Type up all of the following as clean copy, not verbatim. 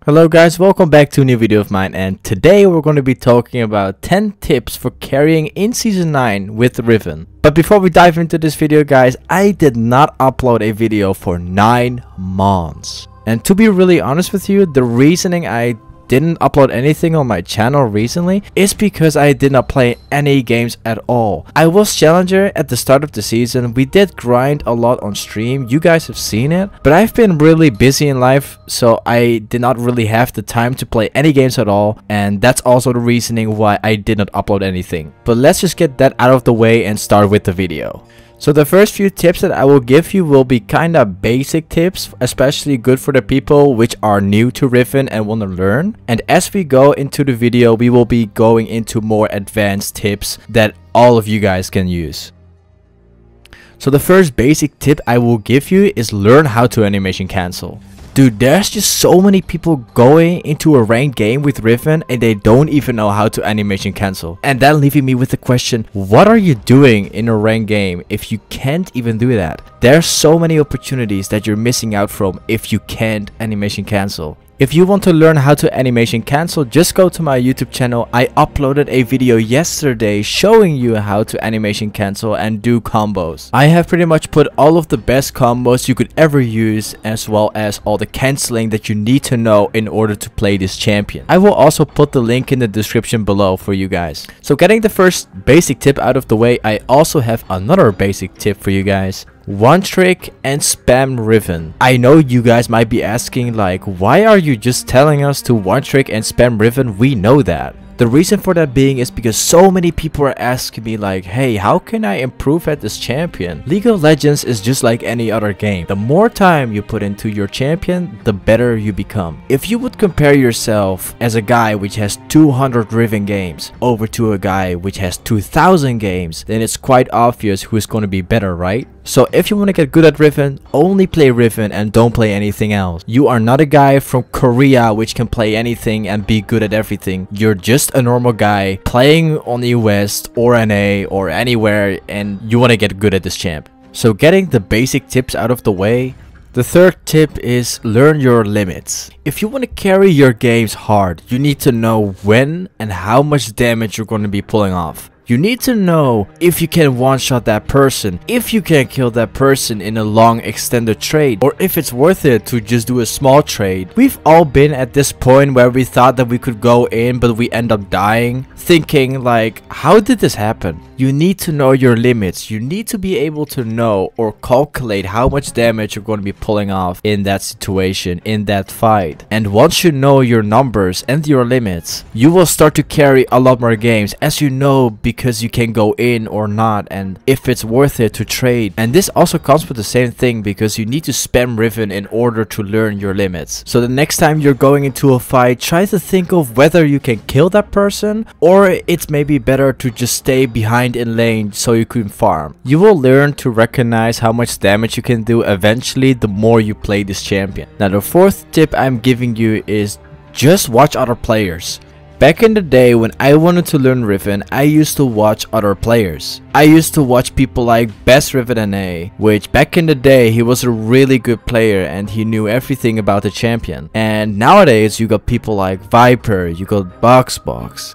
Hello guys, welcome back to a new video of mine, and today we're going to be talking about 10 tips for carrying in Season 9 with Riven. But before we dive into this video guys, I did not upload a video for 9 months. And to be really honest with you, the reasoning I didn't upload anything on my channel recently is because I did not play any games at all. I was challenger at the start of the season. We did grind a lot on stream, you guys have seen it, but I've been really busy in life, so I did not really have the time to play any games at all, and that's also the reasoning why I did not upload anything. But let's just get that out of the way and start with the video. So the first few tips that I will give you will be kinda basic tips, especially good for the people which are new to Riven and want to learn. And as we go into the video, we will be going into more advanced tips that all of you guys can use. So the first basic tip I will give you is learn how to animation cancel. Dude, there's just so many people going into a ranked game with Riven and they don't even know how to animation cancel. And that leaving me with the question, what are you doing in a ranked game if you can't even do that? There's so many opportunities that you're missing out from if you can't animation cancel. If you want to learn how to animation cancel, just go to my YouTube channel. I uploaded a video yesterday showing you how to animation cancel and do combos. I have pretty much put all of the best combos you could ever use, as well as all the canceling that you need to know in order to play this champion. I will also put the link in the description below for you guys. So getting the first basic tip out of the way, I also have another basic tip for you guys. One trick and spam Riven. I know you guys might be asking like, why are you just telling us to one trick and spam Riven? We know that. The reason for that being is because so many people are asking me like, hey, how can I improve at this champion? League of Legends is just like any other game. The more time you put into your champion, the better you become. If you would compare yourself as a guy which has 200 Riven games over to a guy which has 2000 games, then it's quite obvious who's going to be better, right? So if you want to get good at Riven, only play Riven and don't play anything else. You are not a guy from Korea which can play anything and be good at everything. You're just a normal guy playing on the West or NA or anywhere, and you want to get good at this champ. So getting the basic tips out of the way, the third tip is learn your limits. If you want to carry your games hard, you need to know when and how much damage you're going to be pulling off. You need to know if you can one-shot that person, if you can kill that person in a long extended trade, or if it's worth it to just do a small trade. We've all been at this point where we thought that we could go in, but we end up dying, thinking like, how did this happen? You need to know your limits. You need to be able to know or calculate how much damage you're going to be pulling off in that situation, in that fight. And once you know your numbers and your limits, you will start to carry a lot more games, as you know, because you can go in or not, and if it's worth it to trade. And this also comes with the same thing, because you need to spam Riven in order to learn your limits. So the next time you're going into a fight, try to think of whether you can kill that person, or it's maybe better to just stay behind in lane so you can farm. You will learn to recognize how much damage you can do eventually the more you play this champion. Now the fourth tip I'm giving you is just watch other players. Back in the day when I wanted to learn Riven, I used to watch other players. I used to watch people like Best Riven NA, which back in the day he was a really good player and he knew everything about the champion. And nowadays you got people like Viper, you got Box,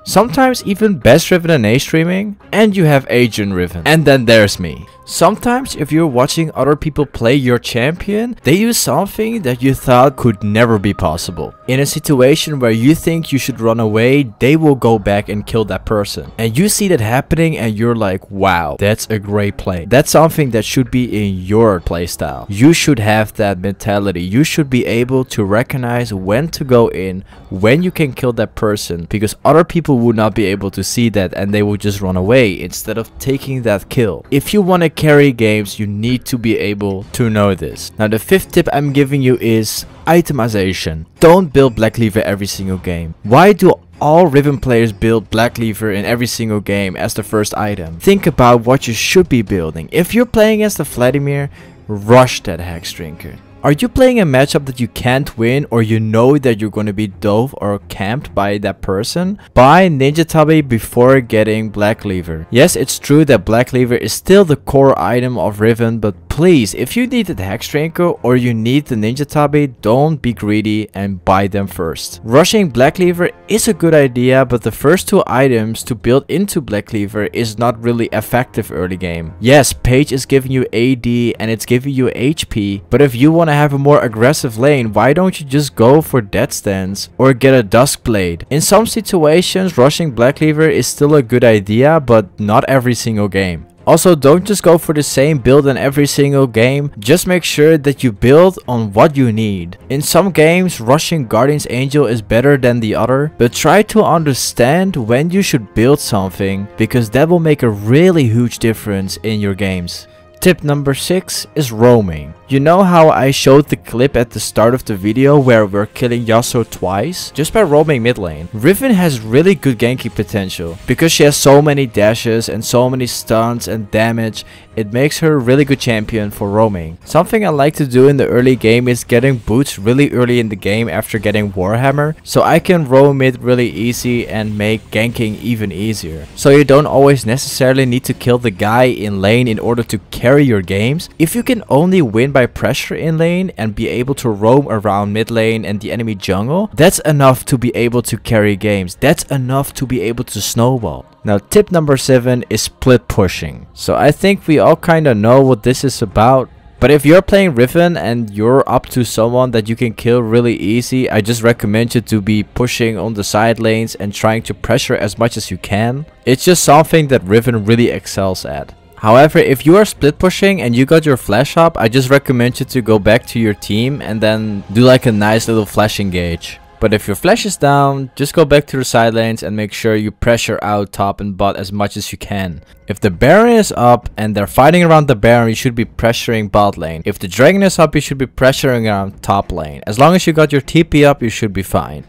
sometimes even Best Riven NA streaming, and you have Agent Riven. And then there's me. Sometimes if you're watching other people play your champion, they use something that you thought could never be possible. In a situation where you think you should run away, they will go back and kill that person. And you see that happening and you're like, wow, that's a great play. That's something that should be in your playstyle. You should have that mentality. You should be able to recognize when to go in, when you can kill that person, because other people would not be able to see that and they will just run away instead of taking that kill. If you want to carry games, you need to be able to know this. Now the fifth tip I'm giving you is itemization. Don't build Black Cleaver every single game. Why do all Riven players build Black Cleaver in every single game as the first item? Think about what you should be building. If you're playing as the Vladimir, rush that Hex Drinker. Are you playing a matchup that you can't win, or you know that you're going to be dove or camped by that person? Buy Ninja Tabi before getting Black Cleaver. Yes, it's true that Black Cleaver is still the core item of Riven, but please, if you need the Hex Drinker or you need the Ninja Tabi, don't be greedy and buy them first. Rushing Black Cleaver is a good idea, but the first 2 items to build into Black Cleaver is not really effective early game. Yes, Page is giving you AD and it's giving you HP, but if you want to have a more aggressive lane, why don't you just go for Death Stance or get a Dusk Blade? In some situations, rushing Black Cleaver is still a good idea, but not every single game. Also, don't just go for the same build in every single game, just make sure that you build on what you need. In some games, rushing Guardian's Angel is better than the other, but try to understand when you should build something, because that will make a really huge difference in your games. Tip number 6 is roaming. You know how I showed the clip at the start of the video where we're killing Yasuo twice? Just by roaming mid lane. Riven has really good ganking potential. Because she has so many dashes and so many stuns and damage, it makes her a really good champion for roaming. Something I like to do in the early game is getting boots really early in the game after getting Warhammer, so I can roam mid really easy and make ganking even easier. So you don't always necessarily need to kill the guy in lane in order to carry your games. If you can only win by pressure in lane and be able to roam around mid lane and the enemy jungle, that's enough to be able to carry games. That's enough to be able to snowball. Now tip number 7 is split pushing. So I think we all kind of know what this is about. But if you're playing Riven and you're up to someone that you can kill really easy, I just recommend you to be pushing on the side lanes and trying to pressure as much as you can. It's just something that Riven really excels at. However, if you are split pushing and you got your flash up, I just recommend you to go back to your team and then do like a nice little flash engage. But if your flash is down, just go back to the side lanes and make sure you pressure out top and bot as much as you can. If the Baron is up and they're fighting around the Baron, you should be pressuring bot lane. If the Dragon is up, you should be pressuring around top lane. As long as you got your TP up, you should be fine.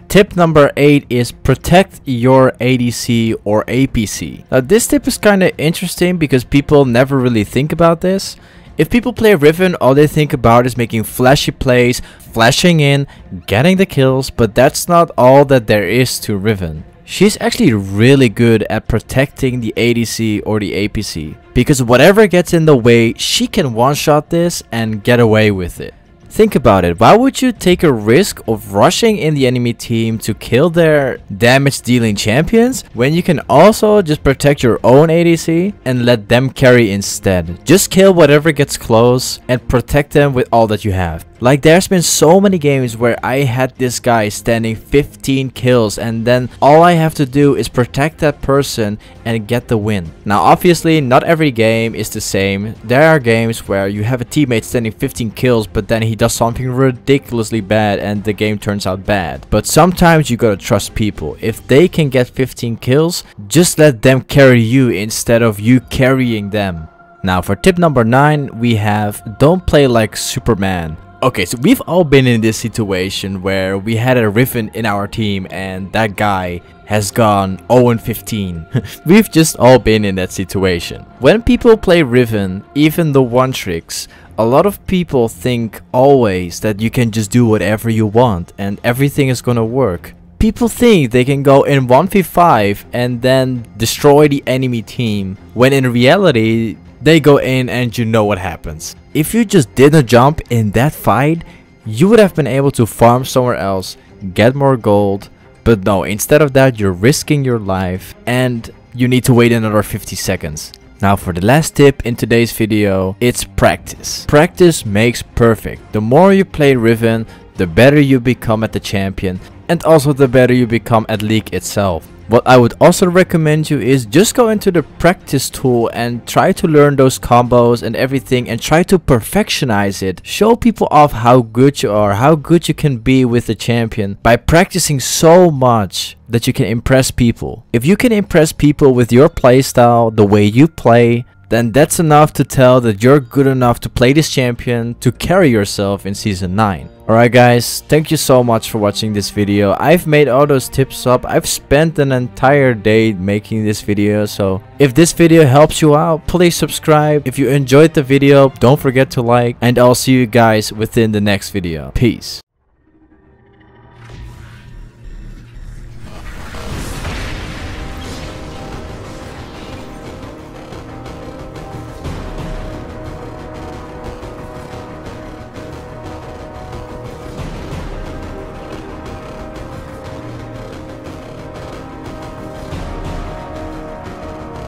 Tip number 8 is protect your ADC or APC. Now this tip is kind of interesting because people never really think about this. If people play Riven, all they think about is making flashy plays, flashing in, getting the kills, but that's not all that there is to Riven. She's actually really good at protecting the ADC or the APC, because whatever gets in the way, she can one-shot this and get away with it. Think about it, why would you take a risk of rushing in the enemy team to kill their damage dealing champions when you can also just protect your own ADC and let them carry instead? Just kill whatever gets close and protect them with all that you have. Like there's been so many games where I had this guy standing 15 kills and then all I have to do is protect that person and get the win. Now obviously not every game is the same. There are games where you have a teammate standing 15 kills but then he does something ridiculously bad and the game turns out bad. But sometimes you gotta trust people. If they can get 15 kills, just let them carry you instead of you carrying them. Now for tip number 9 we have don't play like Superman. Okay, so we've all been in this situation where we had a Riven in our team and that guy has gone 0-15. We've just all been in that situation. When people play Riven, even the one tricks, a lot of people think always that you can just do whatever you want and everything is gonna work. People think they can go in 1v5 and then destroy the enemy team, when in reality, they go in and you know what happens. If you just didn't jump in that fight, you would have been able to farm somewhere else, get more gold. But no, instead of that, you're risking your life and you need to wait another 50 seconds. Now for the last tip in today's video, it's practice. Practice makes perfect. The more you play Riven, the better you become at the champion and also the better you become at League itself. What I would also recommend you is just go into the practice tool and try to learn those combos and everything and try to perfectionize it. Show people off how good you are, how good you can be with the champion by practicing so much that you can impress people. If you can impress people with your playstyle, the way you play, then that's enough to tell that you're good enough to play this champion to carry yourself in Season 9. Alright guys, thank you so much for watching this video. I've made all those tips up. I've spent an entire day making this video, so if this video helps you out, please subscribe. If you enjoyed the video, don't forget to like, and I'll see you guys within the next video. Peace.